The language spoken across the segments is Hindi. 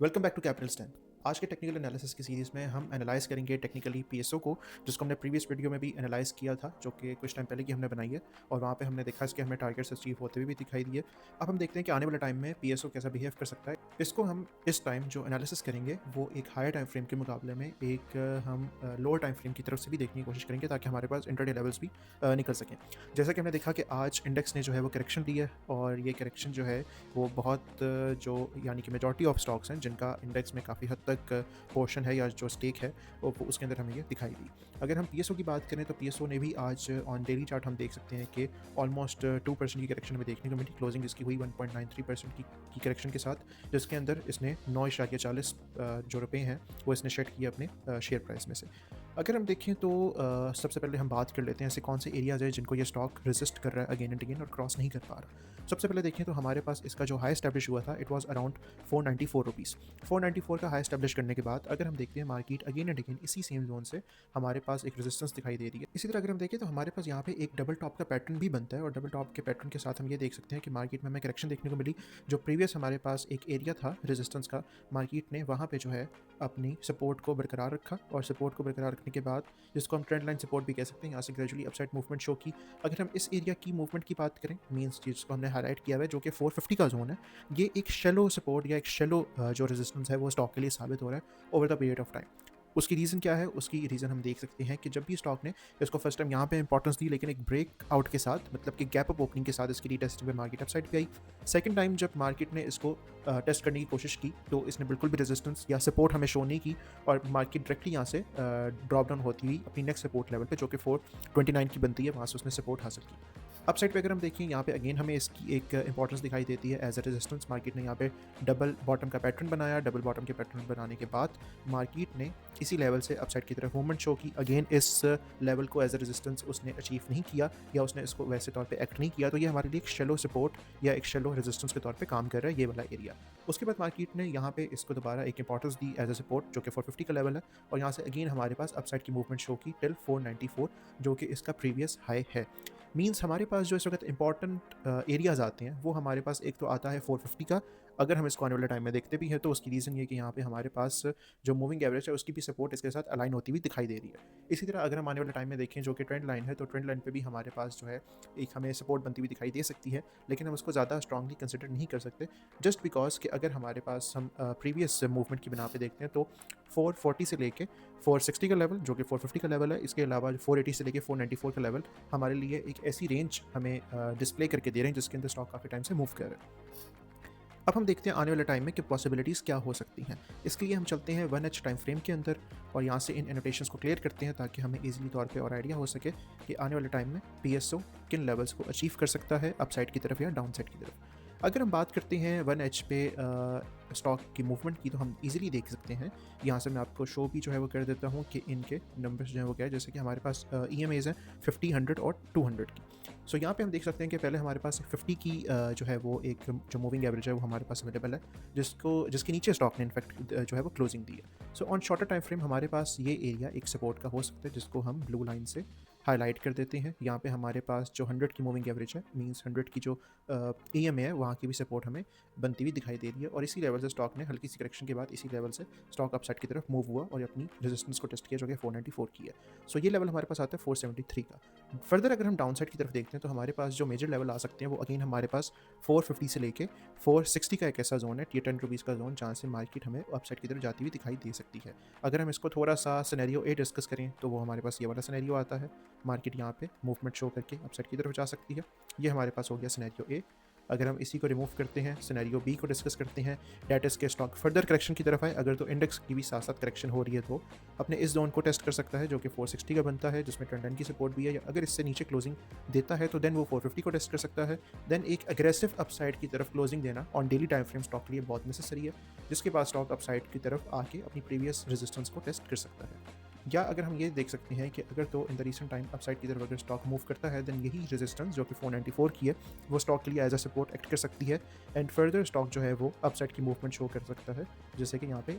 Welcome back to capital stand. आज के टेक्निकल एनालिसिस की सीरीज़ में हम एनालाइज करेंगे टेक्निकली पीएसओ को, जिसको हमने प्रीवियस वीडियो में भी एनालाइज किया था, जो कि कुछ टाइम पहले की हमने बनाई है। और वहाँ पे हमने देखा इसके हमें टारगेट्स अचीव होते हुए भी दिखाई दिए। अब हम देखते हैं कि आने वाले टाइम में पीएसओ कैसा बिहेव कर सकता है। इसको हम इस टाइम जो एनालिसिस करेंगे वो एक हायर टाइम फ्रेम के मुकाबले में एक हम लोअर टाइम फ्रेम की तरफ से भी देखने की कोशिश करेंगे, ताकि हमारे पास इंटरडे लेवल्स भी निकल सकें। जैसा कि हमने देखा कि आज इंडेक्स ने जो है वो करेक्शन ली है, और ये करेक्शन जो है वो बहुत जो यानी कि मेजॉरिटी ऑफ स्टॉक्स हैं जिनका इंडेक्स में काफ़ी हद तक पोर्शन है या जो स्टेक है वो उसके अंदर हमें ये दिखाई दी। अगर हम पीएसओ की बात करें तो पीएसओ ने भी आज ऑन डेली चार्ट हम देख सकते हैं कि ऑलमोस्ट 2% की करेक्शन हमें देखने को मिली। क्लोजिंग इसकी हुई 1.93% की करेक्शन के साथ, जिसके अंदर इसने 9.40 जो रुपये हैं वो इसने शेड किए अपने शेयर प्राइस में से। अगर हम देखें तो सबसे पहले हम बात कर लेते हैं ऐसे कौन से एरियाज है जिनको ये स्टॉक रेजिस्ट कर रहा है अगेन एंड अगेन और क्रॉस नहीं कर पा रहा। सबसे पहले देखें तो हमारे पास इसका जो हाई एस्टैब्लिश हुआ था इट वाज अराउंड 494 रुपीज़। 494 का हाई एस्टैब्लिश करने के बाद अगर हम देखते हैं मार्केट अगेन एंड अगेन इसी सेम जोन से हमारे पास एक रेजिस्टेंस दिखाई दे रही है। इसी तरह अगर हम देखें तो हमारे पास यहाँ पे एक डबल टॉप का पैटर्न भी बनता है, और डबल टॉप के पैटर्न के साथ हम ये देख सकते हैं कि मार्केट में हमें करेक्शन देखने को मिली। जो प्रीवियस हमारे पास एक एरिया था रेजिस्टेंस का, मार्केट ने वहाँ पे जो है अपनी सपोर्ट को बरकरार रखा, और सपोर्ट को बरकरार रखने के बाद जिसको हम ट्रेंड लाइन सपोर्ट भी कह सकते हैं, यहाँ से ग्रेजुअली अपसाइड मूवमेंट शो की। अगर हम इस एरिया की मूवमेंट की बात करें, मीन्स जिसको हमने हाईलाइट किया हुआ है जो कि 450 का जोन है, ये एक शेलो सपोर्ट या एक शेलो जो रेजिस्टेंस है वो स्टॉक के लिए साबित हो रहा है over the period of time. उसकी रीज़न क्या है? उसकी रीज़न हम देख सकते हैं कि जब भी स्टॉक ने इसको फर्स्ट टाइम यहाँ पे इंपॉर्टेंस दी, लेकिन एक ब्रेक आउट के साथ, मतलब कि गैप अप ओपनिंग के साथ इसकी रीटेस्टिंग में मार्केट अपसाइड पे आई। सेकंड टाइम जब मार्केट ने इसको टेस्ट करने की कोशिश की तो इसने बिल्कुल भी रेजिस्टेंस या सपोर्ट हमें शो नहीं की, और मार्केट डायरेक्टली यहाँ से ड्रॉप डाउन होती हुई अपनी नेक्स्ट सपोर्ट लेवल पे जो कि 429 की बनती है, वहाँ से उसने सपोर्ट हासिल की। अपसाइड पे अगर हम देखें, यहाँ पे अगेन हमें इसकी एक इंपॉर्टेंस दिखाई देती है एज अ रेजिस्टेंस। मार्केट ने यहाँ पे डबल बॉटम का पैटर्न बनाया। डबल बॉटम के पैटर्न बनाने के बाद मार्केट ने इसी लेवल से अपसाइड की तरफ मूवमेंट शो की। अगेन इस लेवल को एज अ रेजिस्टेंस उसने अचीव नहीं किया, या उसने इसको वैसे तौर पे एक्ट नहीं किया, तो ये हमारे लिए एक शेलो सपोर्ट या एक शेलो रेजिस्टेंस के तौर पे काम कर रहा है, ये वाला एरिया। उसके बाद मार्केट ने यहाँ पे इसको दोबारा एक इंपॉर्टेंस दी एज अ सपोर्ट जो कि 450 का लेवल है, और यहाँ से अगेन हमारे पास अपसाइड की मूवमेंट शो की टिल 494, जो कि इसका प्रीवियस हाई है। मीन्स हमारे पास जो इस वक्त इंपॉर्टेंट एरियाज आते हैं वो हमारे पास एक तो आता है 450 का। अगर हम इसको आने वाले टाइम में देखते भी हैं तो उसकी रीज़न ये कि यहाँ पे हमारे पास जो मूविंग एवरेज है उसकी भी सपोर्ट इसके साथ अलाइन होती हुई दिखाई दे रही है। इसी तरह अगर हम आने वाले टाइम में देखें जो कि ट्रेंड लाइन है, तो ट्रेंड लाइन पे भी हमारे पास जो है एक हमें सपोर्ट बनती हुई दिखाई दे सकती है, लेकिन हम उसको ज़्यादा स्ट्रांगली कंसिडर नहीं कर सकते, जस्ट बिकॉज कि अगर हमारे पास हम प्रीवियस मूवमेंट की बिना पे देखते हैं तो 440 से लेके 460 का लेवल जो कि 450 का लेवल है, इसके अलावा 480 से लेके 494 का लेवल हमारे लिए एक ऐसी रेंज हमें डिस्प्ले करके दे रहे हैं जिसके अंदर स्टॉक काफ़ी टाइम से मूव कर रहे हैं। अब हम देखते हैं आने वाले टाइम में कि पॉसिबिलिटीज़ क्या हो सकती हैं। इसके लिए हम चलते हैं 1H टाइम फ्रेम के अंदर, और यहाँ से इन एनोटेशंस को क्लियर करते हैं ताकि हमें ईजिली तौर पे और आइडिया हो सके कि आने वाले टाइम में पीएसओ किन लेवल्स को अचीव कर सकता है, अपसाइड की तरफ या डाउन साइड की तरफ। अगर हम बात करते हैं 1H पे स्टॉक की मूवमेंट की, तो हम इजीली देख सकते हैं। यहाँ से मैं आपको शो भी जो है वो कर देता हूँ कि इनके नंबर्स जो है वो क्या है। जैसे कि हमारे पास EMAs हैं 50, 100 और 200 की। सो यहाँ पे हम देख सकते हैं कि पहले हमारे पास 50 की जो है वो एक जो मूविंग एवरेज है वो हमारे पास अवेलेबल है, जिसके नीचे स्टॉक ने इनफैक्ट जो है वो क्लोजिंग दी है। So on shorter time frame हमारे पास ये एरिया एक सपोर्ट का हो सकता है, जिसको हम ब्लू लाइन से हाईलाइट कर देते हैं। यहाँ पे हमारे पास जो 100 की मूविंग एवरेज है, मींस 100 की जो EMA है वहाँ की भी सपोर्ट हमें बनती हुई दिखाई दे रही है, और इसी लेवल से स्टॉक ने हल्की सी करेक्शन के बाद इसी लेवल से स्टॉक अपसाइड की तरफ मूव हुआ और अपनी रेजिस्टेंस को टेस्ट किया जो कि 494 की है। सो ये लेवल हमारे पास आता है 473 का। फर्दर अगर हम डाउन साइड की तरफ देखते हैं तो हमारे पास जो मेजर लेवल आ सकते हैं वो अगेन हमारे पास 450 से लेके 460 का एक ऐसा जोन है, ये 10 रुपीज़ का जोन, जहाँ से मार्केट हमें अपसाइड की तरफ जाती हुई दिखाई दे सकती है। अगर हम इसको थोड़ा सा सिनेरियो ए डिस्कस करें तो वो हमारे पास ये वाला सिनेरियो आता है। मार्केट यहाँ पे मूवमेंट शो करके अपसाइड की तरफ जा सकती है। ये हमारे पास हो गया सिनेरियो ए। अगर हम इसी को रिमूव करते हैं, सिनेरियो बी को डिस्कस करते हैं, डेट इज के स्टॉक फर्दर करेक्शन की तरफ आए, अगर तो इंडेक्स की भी साथ साथ करेक्शन हो रही है तो अपने इस जोन को टेस्ट कर सकता है जो कि 460 का बनता है, जिसमें ट्रेंड लाइन की सपोर्ट भी है, या अगर इससे नीचे क्लोजिंग देता है तो देन वो 450 को टेस्ट कर सकता है। देन एक अग्रेसिव अपसाइड की तरफ क्लोजिंग देना on daily time frame stock के लिए बहुत नेसेसरी है, जिसके बाद स्टॉक अपसाइड की तरफ आके अपनी प्रीवियस रेजिस्टेंस को टेस्ट कर सकता है। या अगर हम ये देख सकते हैं कि अगर तो in the recent time upside की तरफ अगर स्टॉक मूव करता है, देन यही रेजिस्टेंस जो कि 494 की है वो स्टॉक के लिए एज अ सपोर्ट एक्ट कर सकती है, एंड फर्दर स्टॉक जो है वो अपसाइड की मूवमेंट शो कर सकता है, जैसे कि यहाँ पे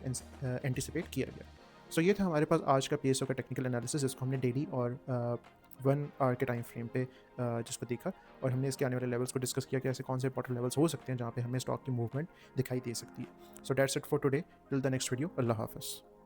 एंटिसिपेट किया गया। सो ये था हमारे पास आज का पीएसओ का टेक्निकल एनालिसिस, जिसको हमने डेली और 1 आवर के टाइम फ्रेम पे जिसको देखा, और हमने इसके आने वाले लेवल्स को डिस्कस किया कि ऐसे कौन से इंपॉर्टेंट लेवल्स हो सकते हैं जहाँ पे हमें स्टॉक की मूवमेंट दिखाई दे सकती है। So that's it for today, till the next video, अल्लाह हाफ़िज़।